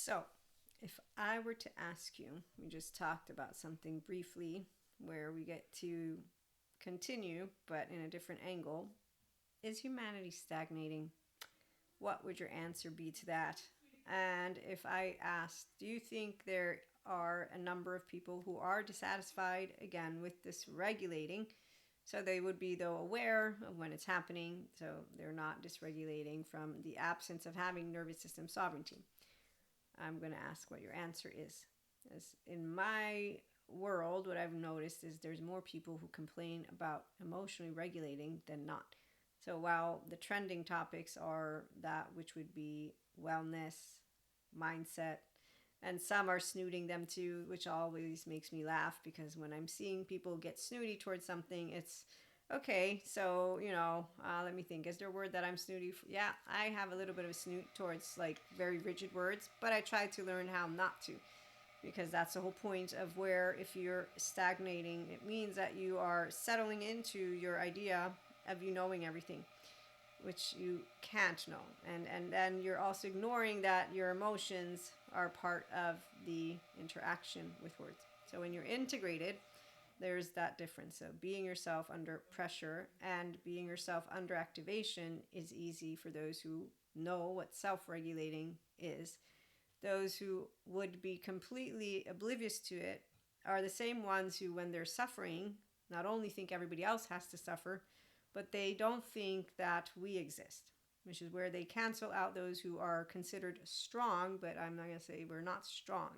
So, if I were to ask you, we just talked about something briefly where we get to continue, but in a different angle. Is humanity stagnating? What would your answer be to that? And if I asked, do you think there are a number of people who are dissatisfied again with this regulating? So they would be, though, aware of when it's happening, so they're not dysregulating from the absence of having nervous system sovereignty. I'm going to ask what your answer is. As in my world, what I've noticed is there's more people who complain about emotionally regulating than not. So while the trending topics are that which would be wellness, mindset, and some are snooting them too, which always makes me laugh because when I'm seeing people get snooty towards something, it's okay. So, let me think. Is there a word that I'm snooty for? Yeah, I have a little bit of a snoot towards like very rigid words, but I try to learn how not to because that's the whole point of where if you're stagnating, it means that you are settling into your idea of you knowing everything, which you can't know. And then you're also ignoring that your emotions are part of the interaction with words. So when you're integrated, there's that difference. So being yourself under pressure and being yourself under activation is easy for those who know what self-regulating is. Those who would be completely oblivious to it are the same ones who, when they're suffering, not only think everybody else has to suffer, but they don't think that we exist, which is where they cancel out those who are considered strong, but I'm not going to say we're not strong.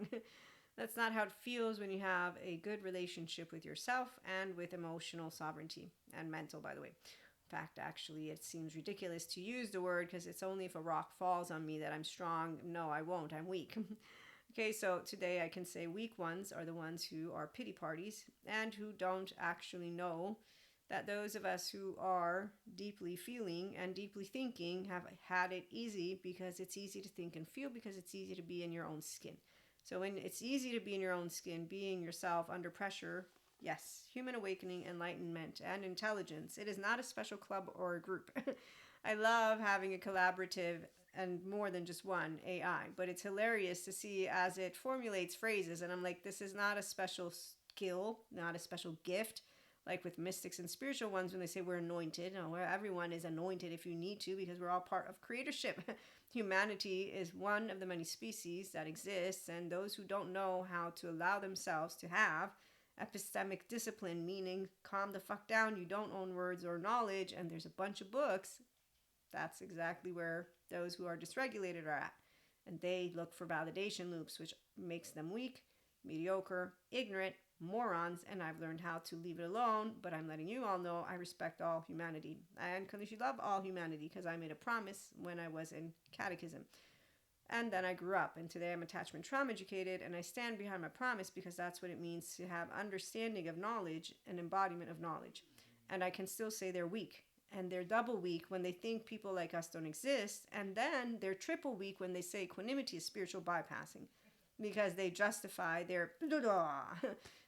That's not how it feels when you have a good relationship with yourself and with emotional sovereignty and mental, by the way. In fact, actually, it seems ridiculous to use the word because it's only if a rock falls on me that I'm strong. No, I won't. I'm weak. Okay, so today I can say weak ones are the ones who are pity parties and who don't actually know that those of us who are deeply feeling and deeply thinking have had it easy because it's easy to think and feel because it's easy to be in your own skin. So when it's easy to be in your own skin, being yourself under pressure, yes, human awakening, enlightenment, and intelligence. It is not a special club or a group. I love having a collaborative and more than just one AI, but it's hilarious to see as it formulates phrases. And I'm like, this is not a special skill, not a special gift. Like with mystics and spiritual ones, when they say we're anointed, where everyone is anointed if you need to, because we're all part of creatorship. Humanity is one of the many species that exists, and those who don't know how to allow themselves to have epistemic discipline, meaning calm the fuck down, you don't own words or knowledge, and there's a bunch of books, that's exactly where those who are dysregulated are at. And they look for validation loops, which makes them weak, mediocre, ignorant, morons, and I've learned how to leave it alone, but I'm letting you all know I respect all humanity. I unconditionally love all humanity because I made a promise when I was in catechism. And then I grew up, and today I'm attachment trauma educated, and I stand behind my promise because that's what it means to have understanding of knowledge and embodiment of knowledge. And I can still say they're weak. And they're double weak when they think people like us don't exist, and then they're triple weak when they say equanimity is spiritual bypassing because they justify their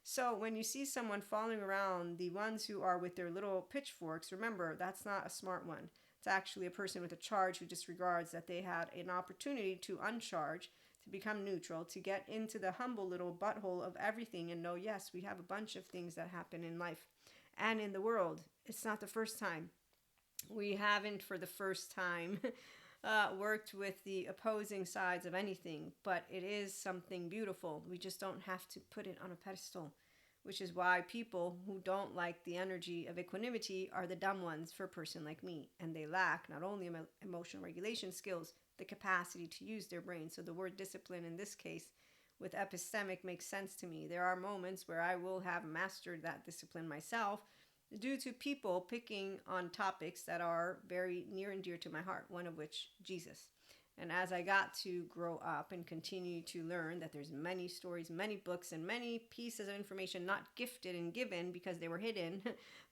so when you see someone following around the ones who are with their little pitchforks, remember that's not a smart one. It's actually a person with a charge who disregards that they had an opportunity to uncharge, to become neutral, to get into the humble little butthole of everything and know, yes, we have a bunch of things that happen in life and in the world. It's not the first time. We haven't for the first time worked with the opposing sides of anything, but it is something beautiful. We just don't have to put it on a pedestal, which is why people who don't like the energy of equanimity are the dumb ones for a person like me. And they lack not only emotional regulation skills, the capacity to use their brain. So the word discipline in this case with epistemic makes sense to me. There are moments where I will have mastered that discipline myself due to people picking on topics that are very near and dear to my heart, one of which Jesus. And as I got to grow up and continue to learn that there's many stories, many books, and many pieces of information not gifted and given because they were hidden,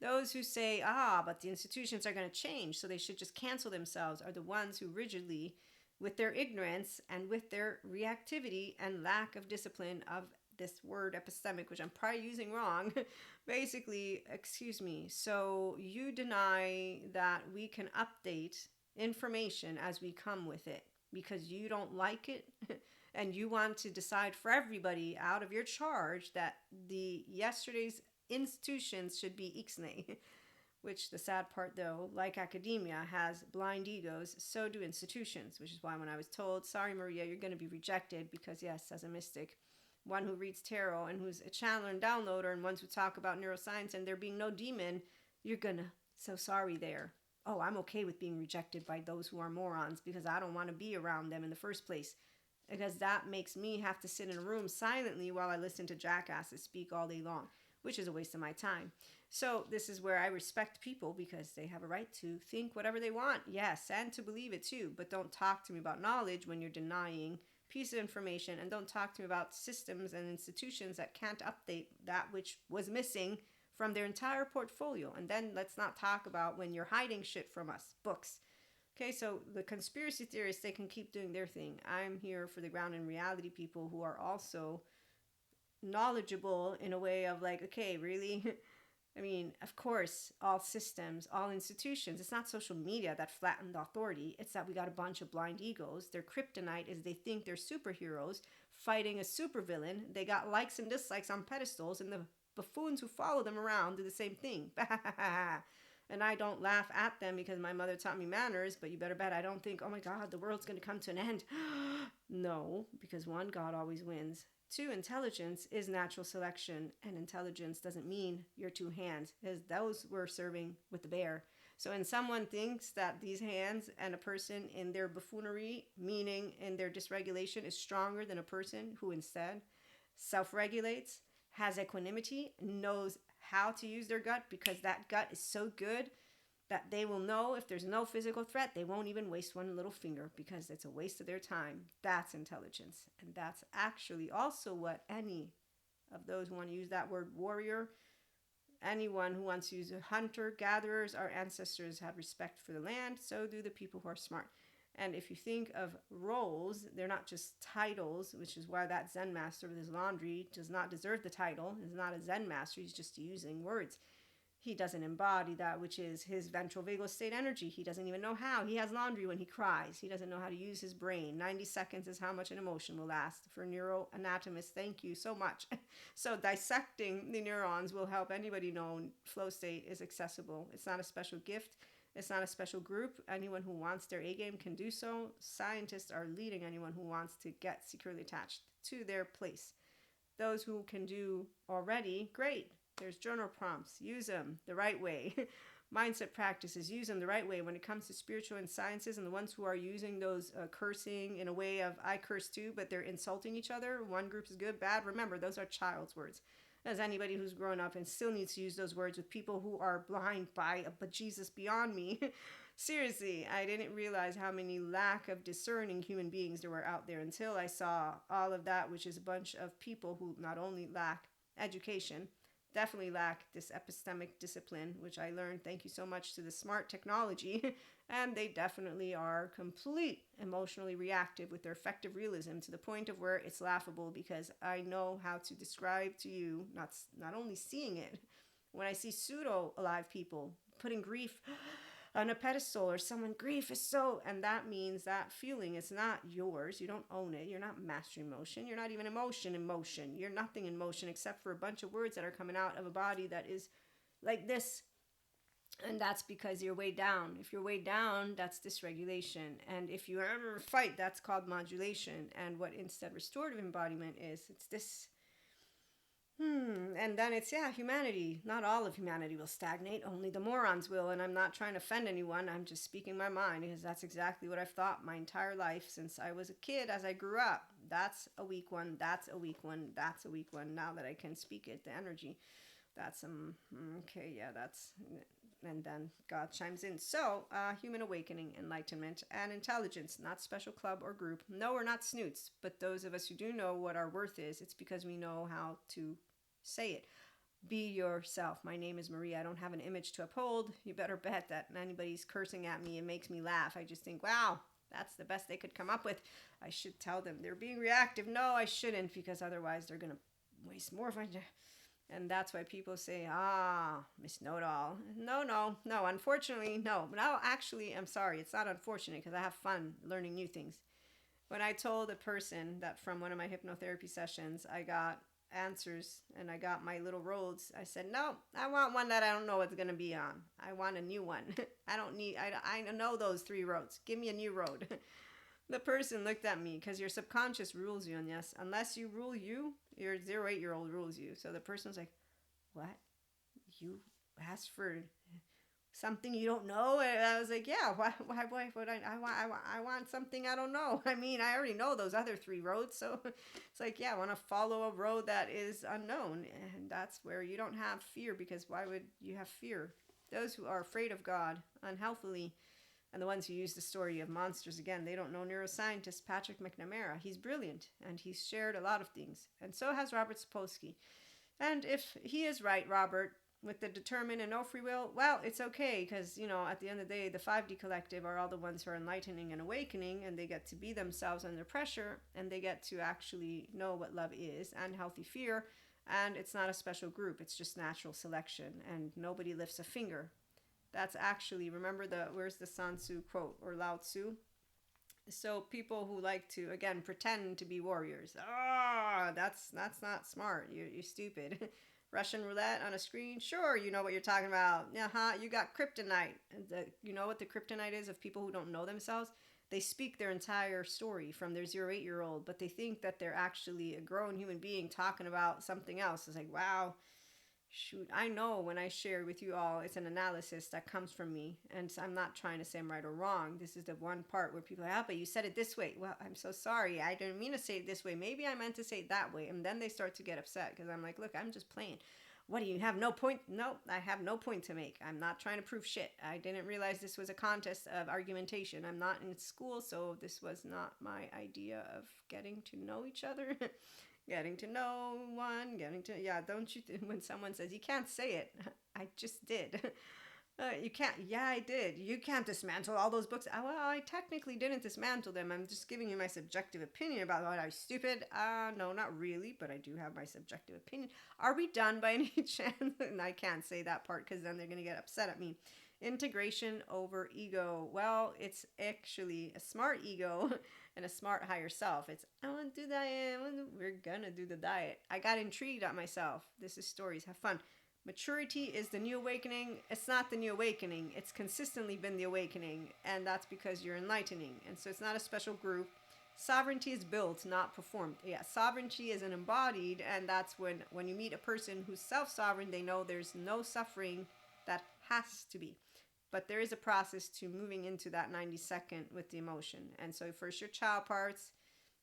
those who say, but the institutions are going to change, so they should just cancel themselves, are the ones who rigidly, with their ignorance and with their reactivity and lack of discipline of this word epistemic, which I'm probably using wrong, basically, excuse me. So you deny that we can update information as we come with it because you don't like it. And you want to decide for everybody out of your charge that the yesterday's institutions should be ixnay. Which the sad part though, like academia has blind egos, so do institutions, which is why when I was told, sorry Maria, you're going to be rejected because yes, as a mystic, one who reads tarot and who's a channeler and downloader and ones who talk about neuroscience and there being no demon, you're gonna, so sorry there. Oh, I'm okay with being rejected by those who are morons because I don't want to be around them in the first place. Because that makes me have to sit in a room silently while I listen to jackasses speak all day long, which is a waste of my time. So this is where I respect people because they have a right to think whatever they want, yes, and to believe it too. But don't talk to me about knowledge when you're denying piece of information, and don't talk to me about systems and institutions that can't update that which was missing from their entire portfolio. And then let's not talk about when you're hiding shit from us, books. Okay, so the conspiracy theorists, they can keep doing their thing. I'm here for the ground and reality people who are also knowledgeable in a way of like, okay, really? I mean, of course, all systems, all institutions, it's not social media that flattened authority. It's that we got a bunch of blind egos. Their kryptonite is they think they're superheroes fighting a supervillain. They got likes and dislikes on pedestals, and the buffoons who follow them around do the same thing. And I don't laugh at them because my mother taught me manners, but you better bet I don't think, oh my God, the world's going to come to an end. No, because one, God always wins. Two, intelligence is natural selection, and intelligence doesn't mean your two hands, because those were serving with the bear. So when someone thinks that these hands and a person in their buffoonery, meaning in their dysregulation, is stronger than a person who instead self-regulates, has equanimity, knows how to use their gut because that gut is so good that they will know if there's no physical threat, they won't even waste one little finger because it's a waste of their time. That's intelligence. And that's actually also what any of those who want to use that word warrior, anyone who wants to use a hunter, gatherers, our ancestors had respect for the land, so do the people who are smart. And if you think of roles, they're not just titles, which is why that Zen master with his laundry does not deserve the title. He's not a Zen master, he's just using words. He doesn't embody that which is his ventral vagal state energy. He doesn't even know how. He has laundry when he cries. He doesn't know how to use his brain. 90 seconds is how much an emotion will last. For neuroanatomists, thank you so much. So dissecting the neurons will help anybody know flow state is accessible. It's not a special gift. It's not a special group. Anyone who wants their A game can do so. Scientists are leading anyone who wants to get securely attached to their place. Those who can do already, great. There's journal prompts. Use them the right way. Mindset practices. Use them the right way when it comes to spiritual and sciences. And the ones who are using those cursing in a way of I curse too, but they're insulting each other. One group is good, bad. Remember, those are child's words. As anybody who's grown up and still needs to use those words with people who are blind by a bejesus beyond me. Seriously, I didn't realize how many lack of discerning human beings there were out there until I saw all of that, which is a bunch of people who not only lack education, definitely lack this epistemic discipline, which I learned thank you so much to the smart technology, and they definitely are complete emotionally reactive with their effective realism to the point of where it's laughable because I know how to describe to you, not only seeing it, when I see pseudo alive people putting grief on a pedestal or someone, grief is so, and that means that feeling is not yours. You don't own it. You're not mastering emotion. You're not even emotion in motion. You're nothing in motion except for a bunch of words that are coming out of a body that is like this. And that's because you're way down. If you're way down, that's dysregulation. And if you ever fight, that's called modulation. And what instead restorative embodiment is, it's this. And then it's, humanity. Not all of humanity will stagnate. Only the morons will. And I'm not trying to offend anyone. I'm just speaking my mind because that's exactly what I've thought my entire life since I was a kid as I grew up. That's a weak one. That's a weak one. That's a weak one. Now that I can speak it, the energy. That's, okay, yeah, that's... And then God chimes in. So, human awakening, enlightenment, and intelligence, not special club or group. No, we're not snoots, but those of us who do know what our worth is, it's because we know how to say it. Be yourself. My name is Maria. I don't have an image to uphold. You better bet that anybody's cursing at me, it makes me laugh. I just think, wow, that's the best they could come up with. I should tell them they're being reactive. No, I shouldn't, because otherwise they're going to waste more of my... And that's why people say, Miss Know-It-All. No, unfortunately, no. No, actually, I'm sorry. It's not unfortunate because I have fun learning new things. When I told a person that from one of my hypnotherapy sessions, I got answers and I got my little roads, I said, no, I want one that I don't know what's going to be on. I want a new one. I know those 3 roads. Give me a new road. The person looked at me because your subconscious rules you, and yes, unless you rule you, your 0 8-year-old rules you. So the person was like, what? You asked for something you don't know? And I was like, yeah, why would I want something I don't know. I mean, I already know those other 3 roads. So it's like, yeah, I want to follow a road that is unknown. And that's where you don't have fear, because why would you have fear? Those who are afraid of God unhealthily, and the ones who use the story of monsters, again, they don't know neuroscientist Patrick McNamara. He's brilliant, and he's shared a lot of things. And so has Robert Sapolsky. And if he is right, Robert, with the determined and no free will, well, it's okay, because, at the end of the day, the 5D collective are all the ones who are enlightening and awakening, and they get to be themselves under pressure, and they get to actually know what love is and healthy fear. And it's not a special group, it's just natural selection, and nobody lifts a finger. That's actually, remember where's the Sun Tzu quote, or Lao Tzu? So people who like to, again, pretend to be warriors. That's not smart. You're stupid. Russian roulette on a screen? Sure, you know what you're talking about. You got kryptonite. You know what the kryptonite is of people who don't know themselves? They speak their entire story from their 0 8-year-old, but they think that they're actually a grown human being talking about something else. It's like, wow, shoot, I know when I share with you all, it's an analysis that comes from me, and so I'm not trying to say I'm right or wrong. This is the one part where people are like, but you said it this way. Well, I'm so sorry. I didn't mean to say it this way. Maybe I meant to say it that way. And then they start to get upset because I'm like, look, I'm just playing. What, do you have no point? No, I have no point to make. I'm not trying to prove shit. I didn't realize this was a contest of argumentation. I'm not in school, so this was not my idea of getting to know each other. Getting to know one, don't you, when someone says, you can't say it, I just did. You can't, yeah, I did. You can't dismantle all those books. Well, I technically didn't dismantle them. I'm just giving you my subjective opinion about what I was stupid. No, not really, but I do have my subjective opinion. Are we done by any chance? And I can't say that part because then they're going to get upset at me. Integration over ego. Well, it's actually a smart ego and a smart higher self. It's, I want to do diet. We're going to do the diet. I got intrigued at myself. This is stories. Have fun. Maturity is the new awakening. It's not the new awakening. It's consistently been the awakening. And that's because you're enlightening. And so it's not a special group. Sovereignty is built, not performed. Yeah, sovereignty is an embodied. And that's when you meet a person who's self-sovereign, they know there's no suffering that has to be. But there is a process to moving into that 90-second with the emotion. And so first your child parts.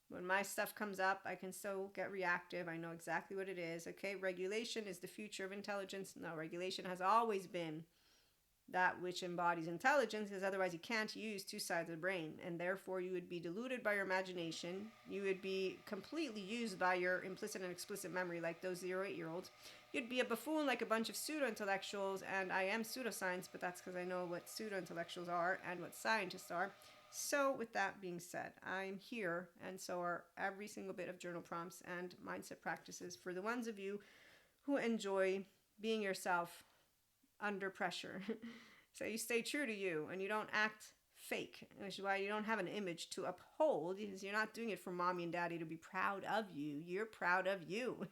When my stuff comes up, I can still get reactive. I know exactly what it is. Okay, regulation is the future of intelligence. No, regulation has always been that which embodies intelligence, because otherwise you can't use 2 sides of the brain. And therefore you would be deluded by your imagination. You would be completely used by your implicit and explicit memory, like those 0 8-year-olds. You'd be a buffoon like a bunch of pseudo-intellectuals, and I am pseudoscience, but that's because I know what pseudo-intellectuals are and what scientists are. So with that being said, I'm here, and so are every single bit of journal prompts and mindset practices for the ones of you who enjoy being yourself under pressure. So you stay true to you, and you don't act fake, which is why you don't have an image to uphold, because you're not doing it for mommy and daddy to be proud of you. You're proud of you.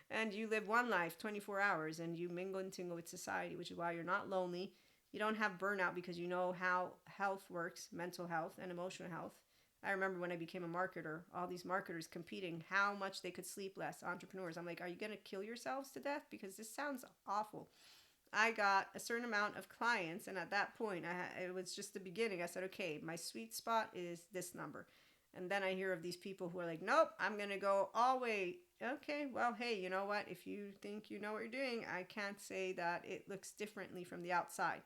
And you live one life, 24 hours, and you mingle and tingle with society, which is why you're not lonely. You don't have burnout because you know how health works, mental health and emotional health. I remember when I became a marketer, all these marketers competing, how much they could sleep less, entrepreneurs. I'm like, are you going to kill yourselves to death? Because this sounds awful. I got a certain amount of clients, and at that point, it was just the beginning. I said, okay, my sweet spot is this number. And then I hear of these people who are like, nope, I'm going to go all the way. Okay, well, hey, you know what? If you think you know what you're doing, I can't say that it looks differently from the outside,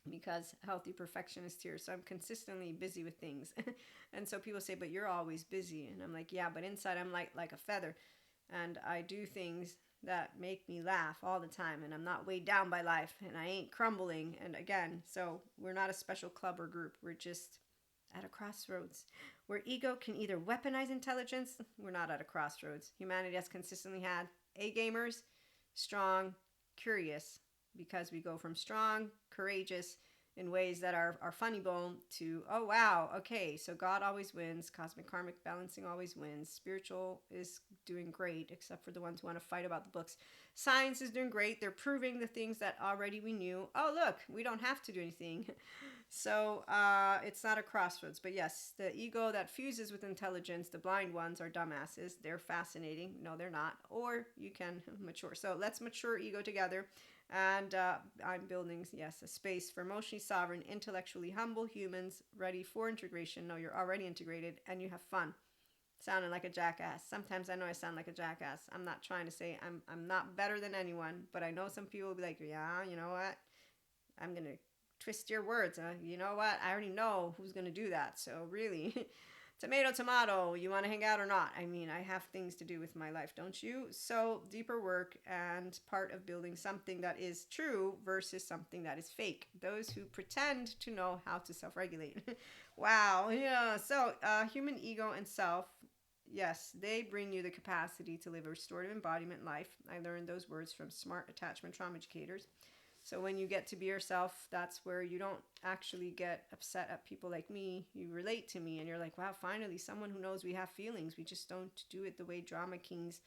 because healthy perfectionist here. So I'm consistently busy with things. And so people say, but you're always busy. And I'm like, yeah, but inside I'm like a feather. And I do things that make me laugh all the time. And I'm not weighed down by life. And I ain't crumbling. And again, so we're not a special club or group. We're just at a crossroads where ego can either weaponize intelligence. We're not at a crossroads. Humanity has consistently had A gamers, strong, curious, because we go from strong, courageous, in ways that are funny bone to, oh wow, okay, so God always wins, cosmic karmic balancing always wins, spiritual is doing great, except for the ones who want to fight about the books. Science is doing great, they're proving the things that already we knew. Oh look, we don't have to do anything. So it's not a crossroads. But yes, the ego that fuses with intelligence, the blind ones are dumbasses. They're fascinating. No, they're not. Or you can mature. So let's mature ego together. And I'm building, yes, a space for emotionally sovereign, intellectually humble humans ready for integration. No, you're already integrated and you have fun. Sounding like a jackass. Sometimes I know I sound like a jackass. I'm not trying to say I'm not better than anyone, but I know some people will be like, yeah, you know what? I'm going to twist your words. You know what? I already know who's going to do that. So really, tomato, tomato, you want to hang out or not? I mean, I have things to do with my life, don't you? So deeper work and part of building something that is true versus something that is fake. Those who pretend to know how to self-regulate. Wow. Yeah. So human ego and self, yes, they bring you the capacity to live a restorative embodiment life. I learned those words from smart attachment trauma educators. So when you get to be yourself, that's where you don't actually get upset at people like me. You relate to me and you're like, wow, finally someone who knows we have feelings. We just don't do it the way drama kings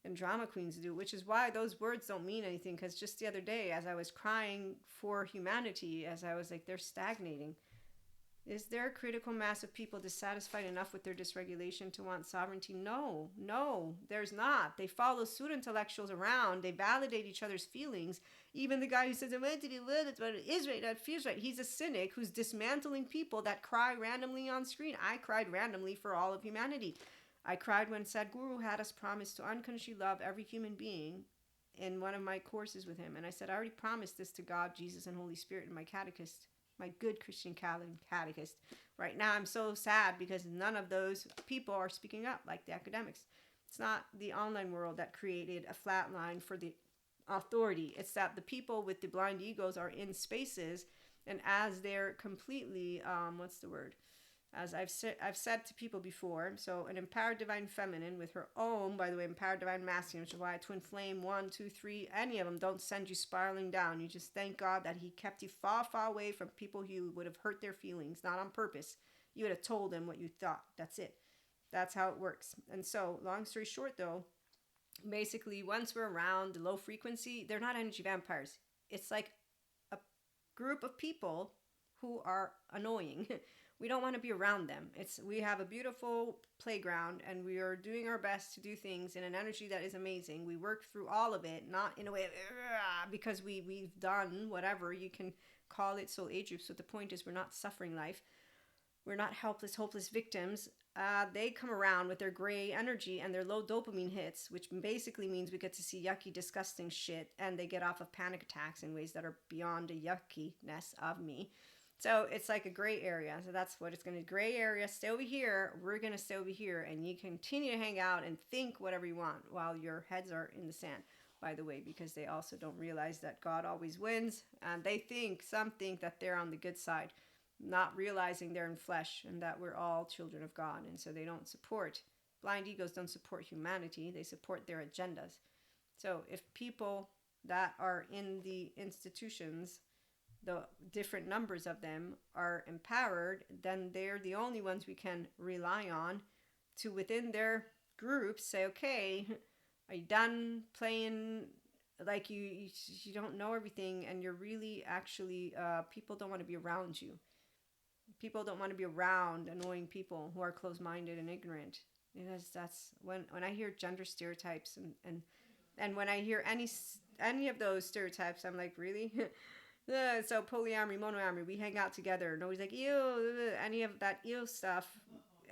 and drama queens do, which is why those words don't mean anything. Because just the other day, as I was crying for humanity, as I was like, they're stagnating. Is there a critical mass of people dissatisfied enough with their dysregulation to want sovereignty? No, there's not. They follow pseudo intellectuals around. They validate each other's feelings. Even the guy who says, "What did he live? That's what it is right. That feels right." He's a cynic who's dismantling people that cry randomly on screen. I cried randomly for all of humanity. I cried when Sadhguru had us promise to unconditionally love every human being in one of my courses with him. And I said, I already promised this to God, Jesus, and Holy Spirit in my catechist. My good Christian catechist. Right now I'm so sad because none of those people are speaking up like the academics. It's not the online world that created a flat line for the authority. It's that the people with the blind egos are in spaces, and as they're completely, what's the word? As I've said to people before, so an empowered divine feminine with her own, by the way, empowered divine masculine, which is why twin flame 1, 2, 3, any of them don't send you spiraling down. You just thank God that he kept you far, far away from people who would have hurt their feelings, not on purpose. You would have told them what you thought. That's it. That's how it works. And so, long story short, though, basically, once we're around the low frequency, they're not energy vampires. It's like a group of people who are annoying. We don't want to be around them. We have a beautiful playground and we are doing our best to do things in an energy that is amazing. We work through all of it, not in a way of because we've done whatever you can call it soul age groups. So the point is we're not suffering life. We're not helpless, hopeless victims. They come around with their gray energy and their low dopamine hits, which basically means we get to see yucky, disgusting shit, and they get off of panic attacks in ways that are beyond the yuckiness of me. So it's like a gray area. So that's what it's going to be. Gray area, stay over here. We're going to stay over here. And you continue to hang out and think whatever you want while your heads are in the sand, by the way, because they also don't realize that God always wins. And they some think that they're on the good side, not realizing they're in flesh and that we're all children of God. And so they don't support, blind egos don't support humanity. They support their agendas. So if people that are in the institutions, the different numbers of them are empowered, then they're the only ones we can rely on to, within their groups, say, okay, are you done playing like you don't know everything, and you're really actually, people don't want to be around you. People don't want to be around annoying people who are closed-minded and ignorant. Because that's when I hear gender stereotypes and when I hear any of those stereotypes, I'm like, really? So polyamory, monoamory, we hang out together. Nobody's like, ew, any of that ew stuff.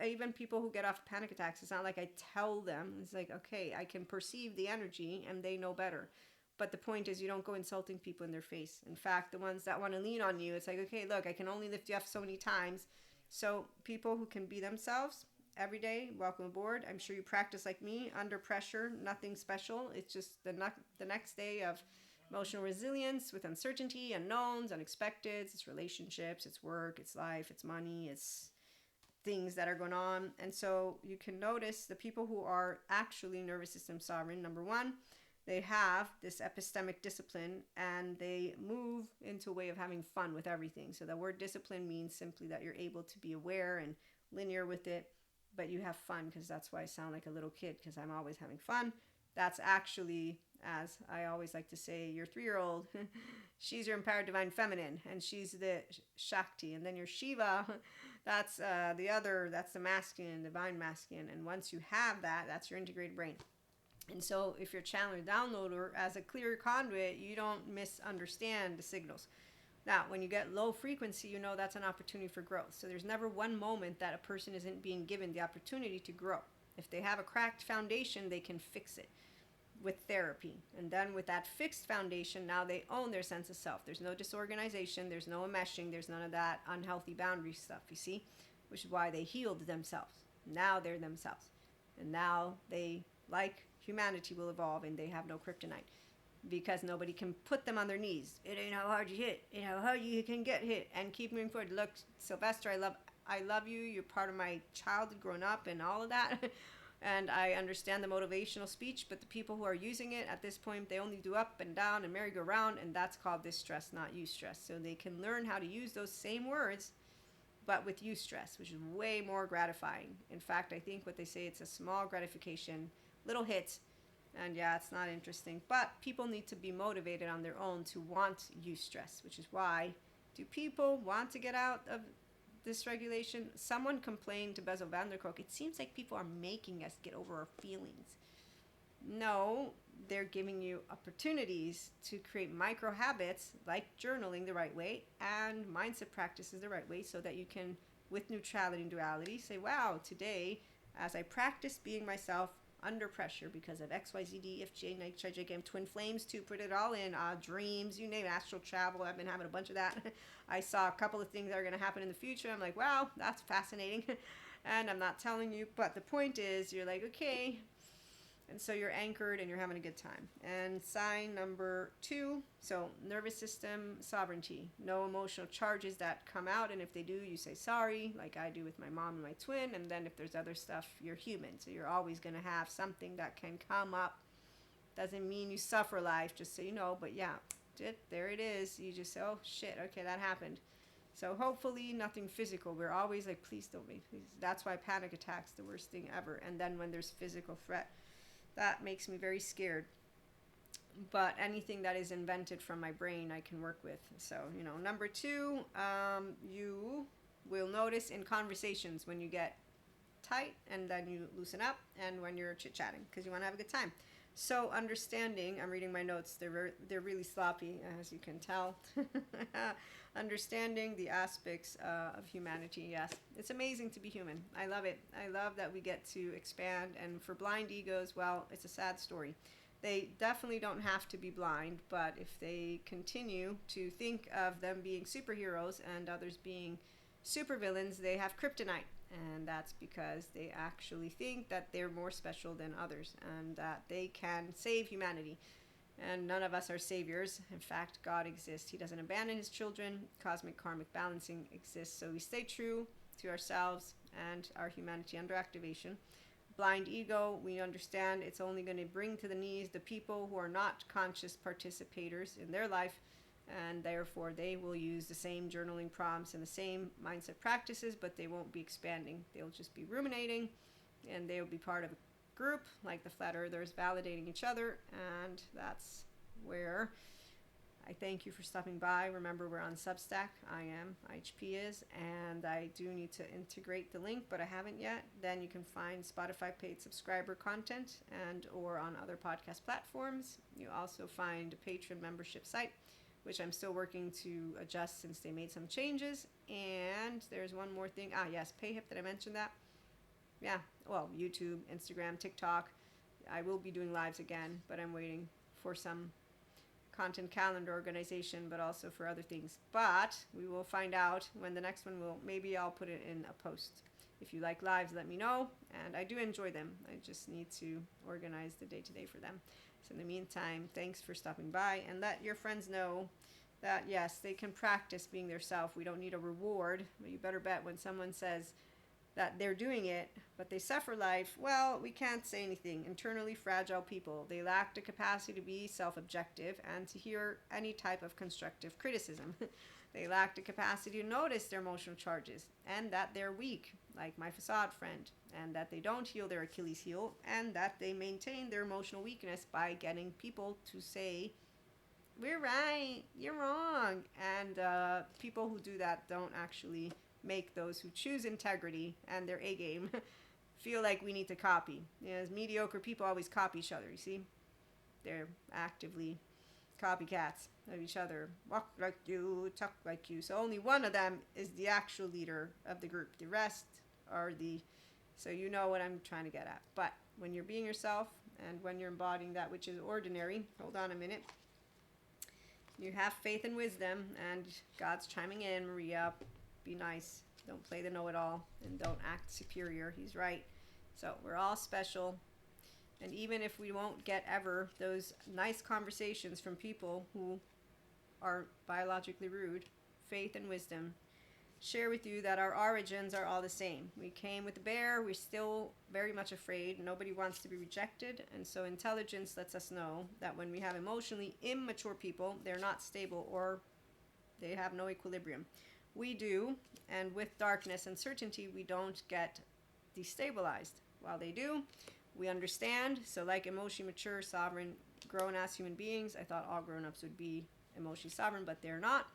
Even people who get off panic attacks, it's not like I tell them. It's like, okay, I can perceive the energy and they know better. But the point is you don't go insulting people in their face. In fact, the ones that want to lean on you, it's like, okay, look, I can only lift you up so many times. So people who can be themselves every day, welcome aboard. I'm sure you practice like me, under pressure, nothing special. It's just the next day of emotional resilience with uncertainty, unknowns, unexpecteds. It's relationships, it's work, it's life, it's money, it's things that are going on. And so you can notice the people who are actually nervous system sovereign, number one, They have this epistemic discipline and they move into a way of having fun with everything. So the word discipline means simply that you're able to be aware and linear with it, but you have fun, because that's why I sound like a little kid, because I'm always having fun. That's actually, as I always like to say, your 3-year-old, she's your empowered divine feminine, and she's the Shakti. And then your Shiva, that's that's the masculine, divine masculine. And once you have that, that's your integrated brain. And so if you're channeler downloader, as a clear conduit, you don't misunderstand the signals. Now, when you get low frequency, you know that's an opportunity for growth. So there's never one moment that a person isn't being given the opportunity to grow. If they have a cracked foundation, they can fix it with therapy. And then with that fixed foundation, now they own their sense of self. There's no disorganization, there's no enmeshing, there's none of that unhealthy boundary stuff, you see? Which is why they healed themselves. Now they're themselves. And now they, like humanity, will evolve, and they have no kryptonite. Because nobody can put them on their knees. It ain't how hard you hit, it how hard you can get hit, and keep moving forward. Look, Sylvester, I love you. You're part of my childhood growing up and all of that. And I understand the motivational speech, but the people who are using it at this point, they only do up and down and merry-go-round, and that's called distress, not eustress. So they can learn how to use those same words, but with eustress, which is way more gratifying. In fact, I think what they say, it's a small gratification, little hit. And yeah, it's not interesting. But people need to be motivated on their own to want eustress, which is why, do people want to get out of dysregulation? Someone complained to Bezel van der Kolk, it seems like people are making us get over our feelings. No, they're giving you opportunities to create micro habits like journaling the right way and mindset practices the right way, so that you can, with neutrality and duality, say, wow, today, as I practice being myself, under pressure because of XYZD, FJ, NIJM, twin flames too, put it all in, dreams, you name it, astral travel. I've been having a bunch of that. I saw a couple of things that are going to happen in the future. I'm like, wow, that's fascinating. And I'm not telling you, but the point is, you're like, okay. And so you're anchored and you're having a good time. And sign number 2, so nervous system sovereignty. No emotional charges that come out, and if they do, you say sorry, like I do with my mom and my twin. And then if there's other stuff, you're human, so you're always going to have something that can come up. Doesn't mean you suffer life, just so you know, but yeah, there it is. You just say, oh shit, okay, that happened. So hopefully nothing physical. We're always like, please don't make, please. That's why panic attacks the worst thing ever. And then when there's physical threat, that makes me very scared. But anything that is invented from my brain, I can work with. So, number 2, you will notice in conversations when you get tight, and then you loosen up, and when you're chit-chatting, because you want to have a good time. So understanding, I'm reading my notes, they're really sloppy, as you can tell. Understanding the aspects of humanity, yes. It's amazing to be human. I love it. I love that we get to expand. And for blind egos, well, it's a sad story. They definitely don't have to be blind, but if they continue to think of them being superheroes and others being supervillains, they have kryptonite. And that's because they actually think that they're more special than others and that they can save humanity. And none of us are saviors. In fact, God exists. He doesn't abandon his children. Cosmic karmic balancing exists. So we stay true to ourselves and our humanity under activation. Blind ego, we understand it's only going to bring to the knees the people who are not conscious participators in their life, and therefore they will use the same journaling prompts and the same mindset practices, but they won't be expanding. They'll just be ruminating, and they'll be part of a group like the flat earthers, validating each other. And that's where I thank you for stopping by. Remember, we're on Substack. I am, IHP is, and I do need to integrate the link, but I haven't yet. Then you can find Spotify paid subscriber content and or on other podcast platforms. You also find a Patreon membership site, which I'm still working to adjust since they made some changes. And there's one more thing. Yes, PayHip, did I mention that? Yeah, well, YouTube, Instagram, TikTok. I will be doing lives again, but I'm waiting for some content calendar organization, but also for other things. But we will find out when the next one will. Maybe I'll put it in a post. If you like lives, let me know. And I do enjoy them. I just need to organize the day-to-day for them. So in the meantime, thanks for stopping by, and let your friends know that yes, they can practice being their self. We don't need a reward, but you better bet when someone says, that they're doing it, but they suffer life, well, we can't say anything. Internally fragile people, they lack the capacity to be self-objective and to hear any type of constructive criticism. They lack the capacity to notice their emotional charges and that they're weak, like my facade friend, and that they don't heal their Achilles heel, and that they maintain their emotional weakness by getting people to say, we're right, you're wrong. And people who do that don't actually make those who choose integrity and their A game feel like we need to copy. As mediocre people always copy each other, you see? They're actively copycats of each other. Walk like you, talk like you. So only one of them is the actual leader of the group. The rest are the... So you know what I'm trying to get at. But when you're being yourself and when you're embodying that which is ordinary, hold on a minute. You have faith and wisdom, and God's chiming in. Maria, be nice. Don't play the know-it-all, and don't act superior. He's right. So we're all special. And even if we won't get ever those nice conversations from people who are biologically rude, faith and wisdom share with you that our origins are all the same. We came with a bear. We're still very much afraid. Nobody wants to be rejected. And so intelligence lets us know that when we have emotionally immature people, they're not stable or they have no equilibrium. We do. And with darkness and certainty, we don't get destabilized. While they do, we understand. So like emotionally mature, sovereign, grown-ass human beings, I thought all grown-ups would be emotionally sovereign, but they're not.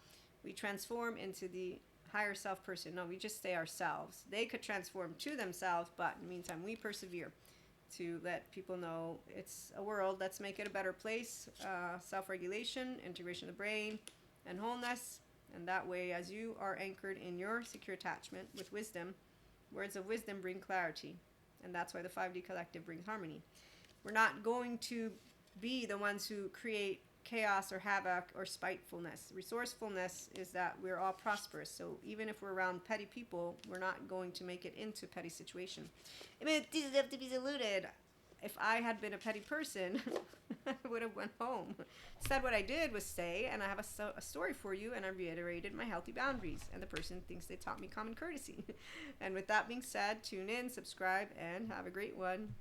We transform into the higher self person. No, we just stay ourselves. They could transform to themselves, but in the meantime, we persevere to let people know it's a world. Let's make it a better place. Self-regulation, integration of the brain, and wholeness. And that way, as you are anchored in your secure attachment with wisdom, words of wisdom bring clarity. And that's why the 5D collective brings harmony. We're not going to be the ones who create chaos or havoc or spitefulness. Resourcefulness is that we're all prosperous. So even if we're around petty people, we're not going to make it into petty situation. I mean, it doesn't have to be diluted. If I had been a petty person, I would have went home. Instead, what I did was stay, and I have a story for you, and I reiterated my healthy boundaries. And the person thinks they taught me common courtesy. And with that being said, tune in, subscribe, and have a great one.